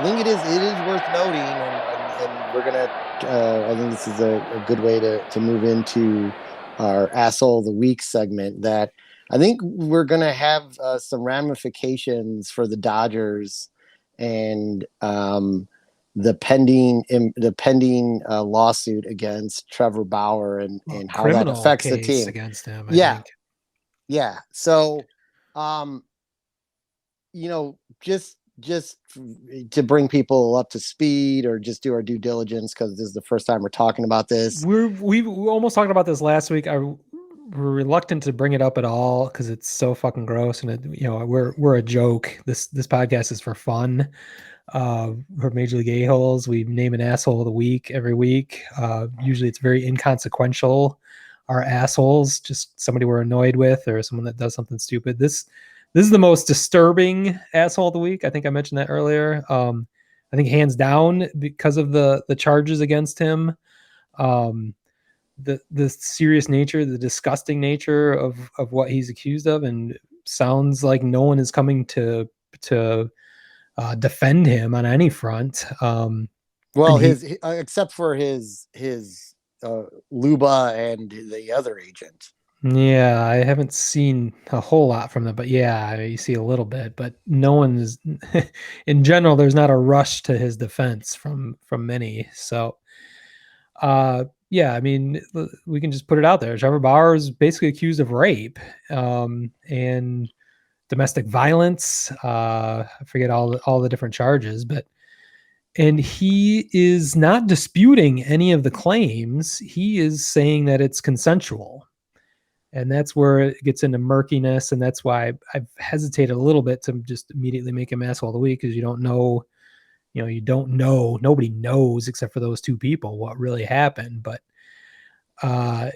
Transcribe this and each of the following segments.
think it is worth noting, and we're gonna. I think this is a good way to move into our asshole of the week segment. That I think we're gonna have some ramifications for the Dodgers and the pending lawsuit against Trevor Bauer and how that Criminal affects the case team. against him, I Yeah, think. yeah. So, um, just to bring people up to speed or just do our due diligence because this is the first time we're talking about this. We almost talked about this last week. We're reluctant to bring it up at all because it's so fucking gross, and we're a joke. This podcast is for fun. For Major League A-holes, we name an asshole of the week every week. Usually, it's very inconsequential. Our assholes, just somebody we're annoyed with, or someone that does something stupid. This is the most disturbing asshole of the week. I think I mentioned that earlier. I think hands down because of the charges against him, um, the serious nature, the disgusting nature of what he's accused of, and sounds like no one is coming to defend him on any front. Well, And he, his except for his Luba and the other agent. yeah, I haven't seen a whole lot from them, but yeah, you see a little bit, but no one is in general, there's not a rush to his defense from many. So yeah, I mean, we can just put it out there. Trevor Bauer is basically accused of rape, and domestic violence. I forget all the different charges, but and he is not disputing any of the claims. He is saying that it's consensual. And that's where it gets into murkiness. And that's why I've hesitated a little bit to just immediately make him asshole of the week, because you don't know, nobody knows except for those two people what really happened. But uh,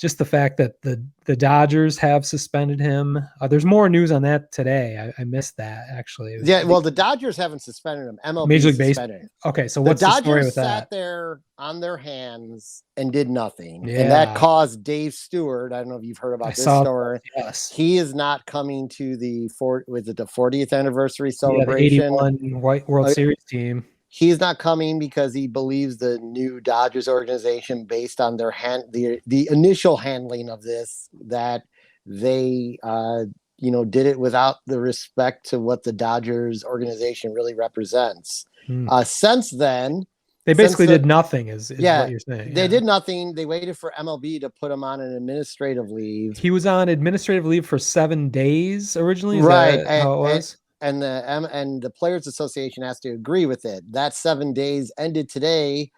just the fact that the Dodgers have suspended him. There's more news on that today. I missed that actually. It was, Yeah, I think well, the Dodgers haven't suspended him. Major MLB League Baseball. suspended him. Okay, so The what's the story Dodgers with sat that? there on their hands and did nothing, and that Yeah, caused Dave Stewart. I don't know if you've heard I about this saw. story. Yes, He is not coming to the 40th anniversary yeah, the celebration. '81 White World Uh, Series team. he's not coming because he believes the new Dodgers organization, based on the initial handling of this, that they did it without the respect to what the Dodgers organization really represents. Hmm. Since then, They since basically the did nothing, is yeah, what you're saying. they Yeah, did nothing. They waited for MLB to put him on an administrative leave. he was on administrative leave for 7 days originally. Is Right, that how it was? and the Players Association has to agree with it. That 7 days ended today.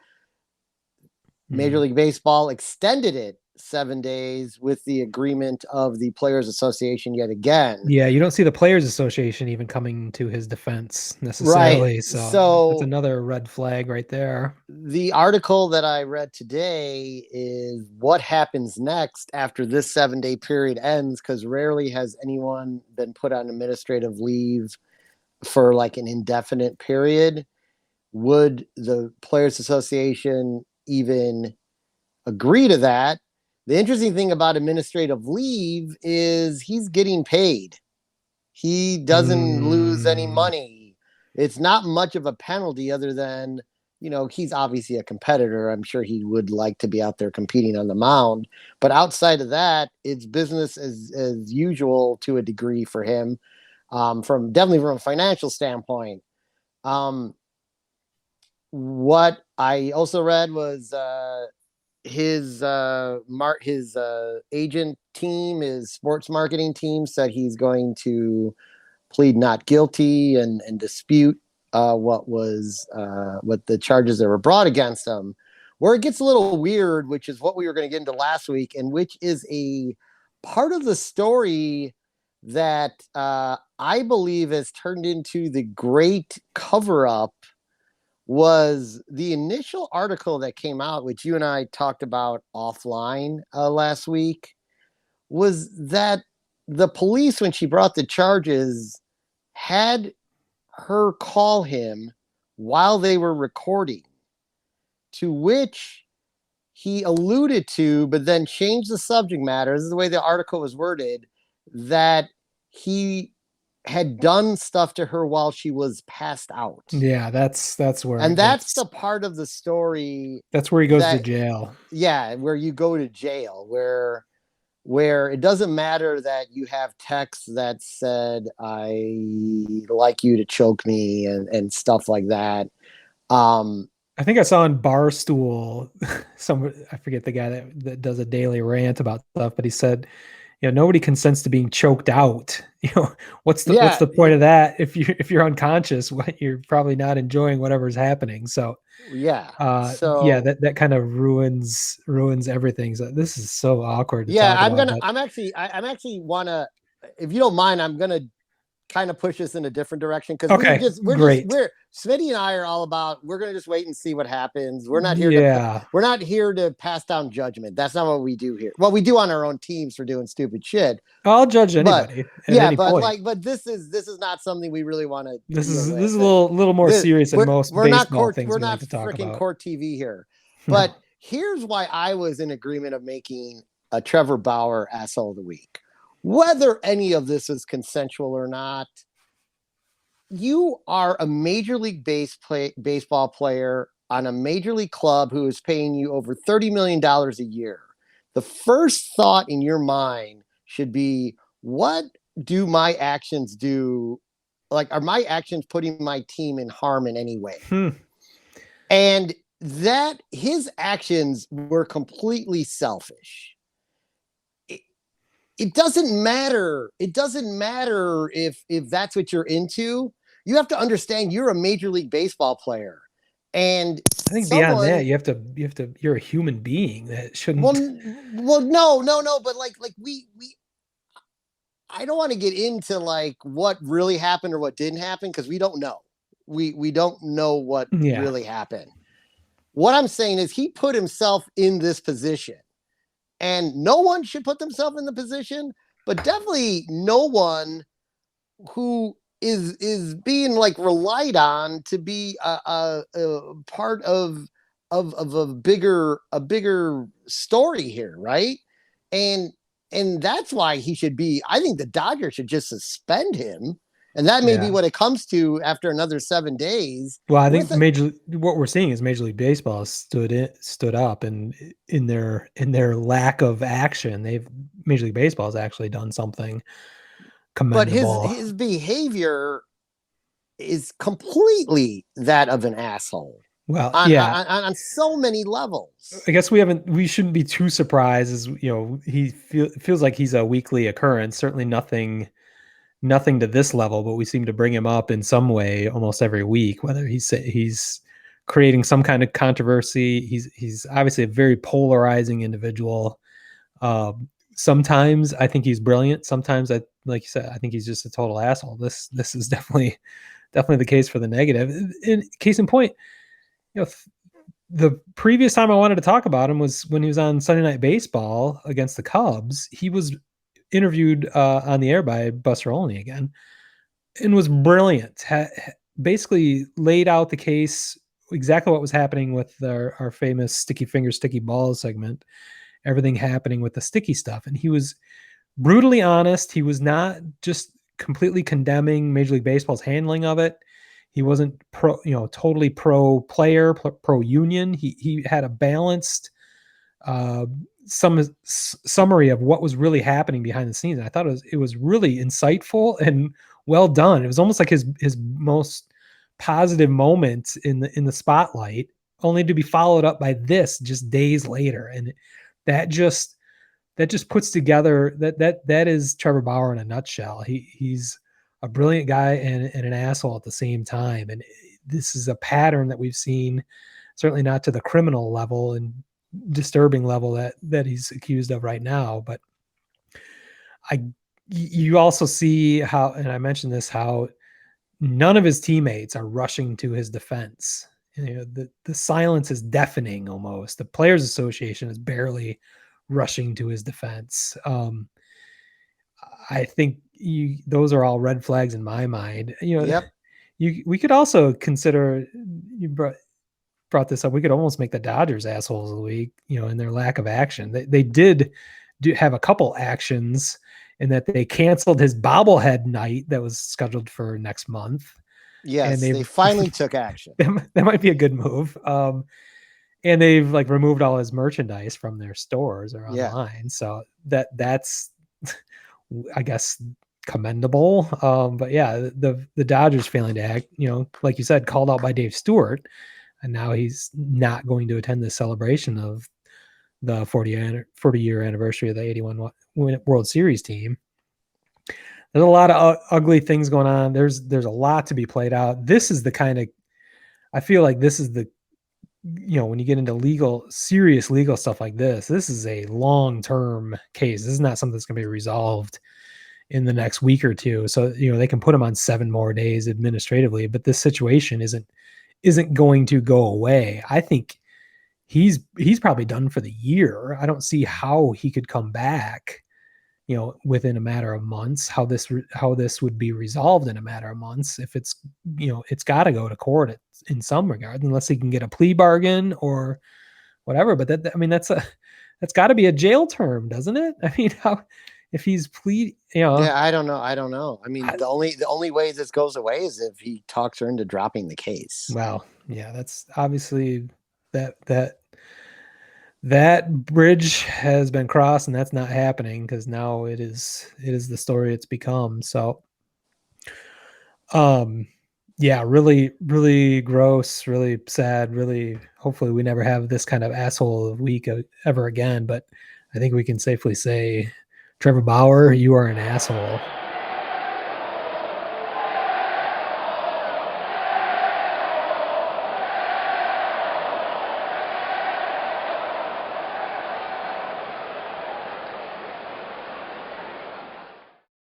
Major Hmm. League Baseball extended it 7 days with the agreement of the Players Association yet again. Yeah, you don't see the Players Association even coming to his defense Right. necessarily. So that's So another red flag right there. the article that I read today is what happens next after this 7 day period ends, because rarely has anyone been put on administrative leave for like an indefinite period. Would the Players Association even agree to that? The interesting thing about administrative leave is he's getting paid. He doesn't lose any Mm, money. It's not much of a penalty other than, he's obviously a competitor. I'm sure he would like to be out there competing on the mound. But outside of that, it's business as usual to a degree for him, definitely from a financial standpoint. Um, what I also read was his agent team, his sports marketing team, said he's going to plead not guilty and dispute what the charges that were brought against him. Where it gets a little weird, which is what we were going to get into last week, and which is a part of the story that I believe has turned into the great cover up, was the initial article that came out, which you and I talked about offline last week, was that the police, when she brought the charges, had her call him while they were recording, to which he alluded to, but then changed the subject matter. This is the way the article was worded, that he had done stuff to her while she was passed out. Yeah, that's where And it that's gets. the part of the story That's where he goes to that, jail. yeah, where you go to jail, where it doesn't matter that you have texts that said, I like you to choke me and stuff like that. I think I saw on Barstool, some I forget the guy that does a daily rant about stuff, but he said, nobody consents to being choked out. What's yeah, the point of that if you're unconscious? What you're probably not enjoying whatever's happening. So yeah. yeah, So that kind of ruins everything. So this is so awkward to yeah, talk about, but I'm actually wanna, if you don't mind, I'm gonna kind of push us in a different direction because okay, great. we're Smitty and I are all about, we're gonna just wait and see what happens. Yeah. We're not here to pass down judgment. That's not what we do here. Well, we do on our own teams for doing stupid shit, I'll judge but anybody at yeah, any point. but this is not something we really want to This deal is this with. is a little more This, serious than most baseball things we're we like not to talk freaking about. court TV here. But No. here's why I was in agreement of making a Trevor Bauer asshole of the week. Whether any of this is consensual or not, you are a major league baseball player on a major league club who is paying you over $30 million a year. The first thought in your mind should be, what do my actions do? Like, are my actions putting my team in harm in any way? Hmm. And that his actions were completely selfish. It doesn't matter. It doesn't matter if that's what you're into. You have to understand you're a major league baseball player, and I think beyond that, someone. you're a human being that Well, shouldn't. no, but like we. I don't want to get into like what really happened or what didn't happen because we don't know. We don't know what Yeah, really happened. What I'm saying is he put himself in this position, and no one should put themselves in the position, but definitely no one who is being like relied on to be a part of a bigger story here, right? And and that's why he should be. I think the Dodgers should just suspend him, and that may be yeah. what it comes to after another 7 days. Well, I think With it, what we're seeing is Major League Baseball stood up, and in their lack of action, Major League Baseball has actually done something but commendable. his behavior is completely that of an asshole Well, yeah, on so many levels. I guess we shouldn't be too surprised, as feels like he's a weekly occurrence. Certainly nothing to this level, but we seem to bring him up in some way almost every week, whether he's creating some kind of controversy. He's obviously a very polarizing individual. Sometimes I think he's brilliant. Sometimes like you said, I think he's just a total asshole. This is definitely the case for the negative. In case in point, you know, the previous time I wanted to talk about him was when he was on Sunday Night Baseball against the Cubs. He was interviewed on the air by Buster Olney again, and was brilliant. Basically laid out the case, exactly what was happening with our famous sticky fingers, sticky balls segment, everything happening with the sticky stuff. And he was brutally honest. He was not just completely condemning Major League Baseball's handling of it. He wasn't totally pro player, pro union. He had a balanced some summary of what was really happening behind the scenes. And I thought it was really insightful and well done. It was almost like his most positive moment in the spotlight, only to be followed up by this just days later. And that just puts together that is Trevor Bauer in a nutshell. He's a brilliant guy and an asshole at the same time. And this is a pattern that we've seen, certainly not to the criminal level and disturbing level that he's accused of right now. But you also see how, and I mentioned this, how none of his teammates are rushing to his defense. The silence is deafening almost. The Players Association is barely rushing to his defense. I think those are all red flags in my mind. Yep. We could also consider, you brought this up. We could almost make the Dodgers assholes of the week, in their lack of action. They did have a couple actions and that they canceled his bobblehead night that was scheduled for next month. And Yes, they they've finally took action. that might be a good move. And they've like removed all his merchandise from their stores or Yeah. online. So that's I guess commendable. But yeah, the Dodgers failing to act, like you said, called out by Dave Stewart, and now he's not going to attend the celebration of the 40-year anniversary of the 81 World Series team. There's a lot of ugly things going on. There's a lot to be played out. This is the kind of, I feel like this is the, when you get into serious legal stuff like this is a long-term case. This is not something that's going to be resolved in the next week or two. So, they can put him on 7 more days administratively, but this situation isn't going to go away. I think he's probably done for the year. I don't see how he could come back, within a matter of months, how this would be resolved in a matter of months. If it's, it's got to go to court in some regard, unless he can get a plea bargain or whatever. But that's got to be a jail term, doesn't it? I mean, how, if he's Yeah, I don't know. I don't know. I mean, the only way this goes away is if he talks her into dropping the case. well, yeah, that's obviously that bridge has been crossed, and that's not happening because now it is the story it's become. So, yeah, really, really gross, really sad, really. Hopefully, we never have this kind of asshole of week ever again. But I think we can safely say, Trevor Bauer, you are an asshole.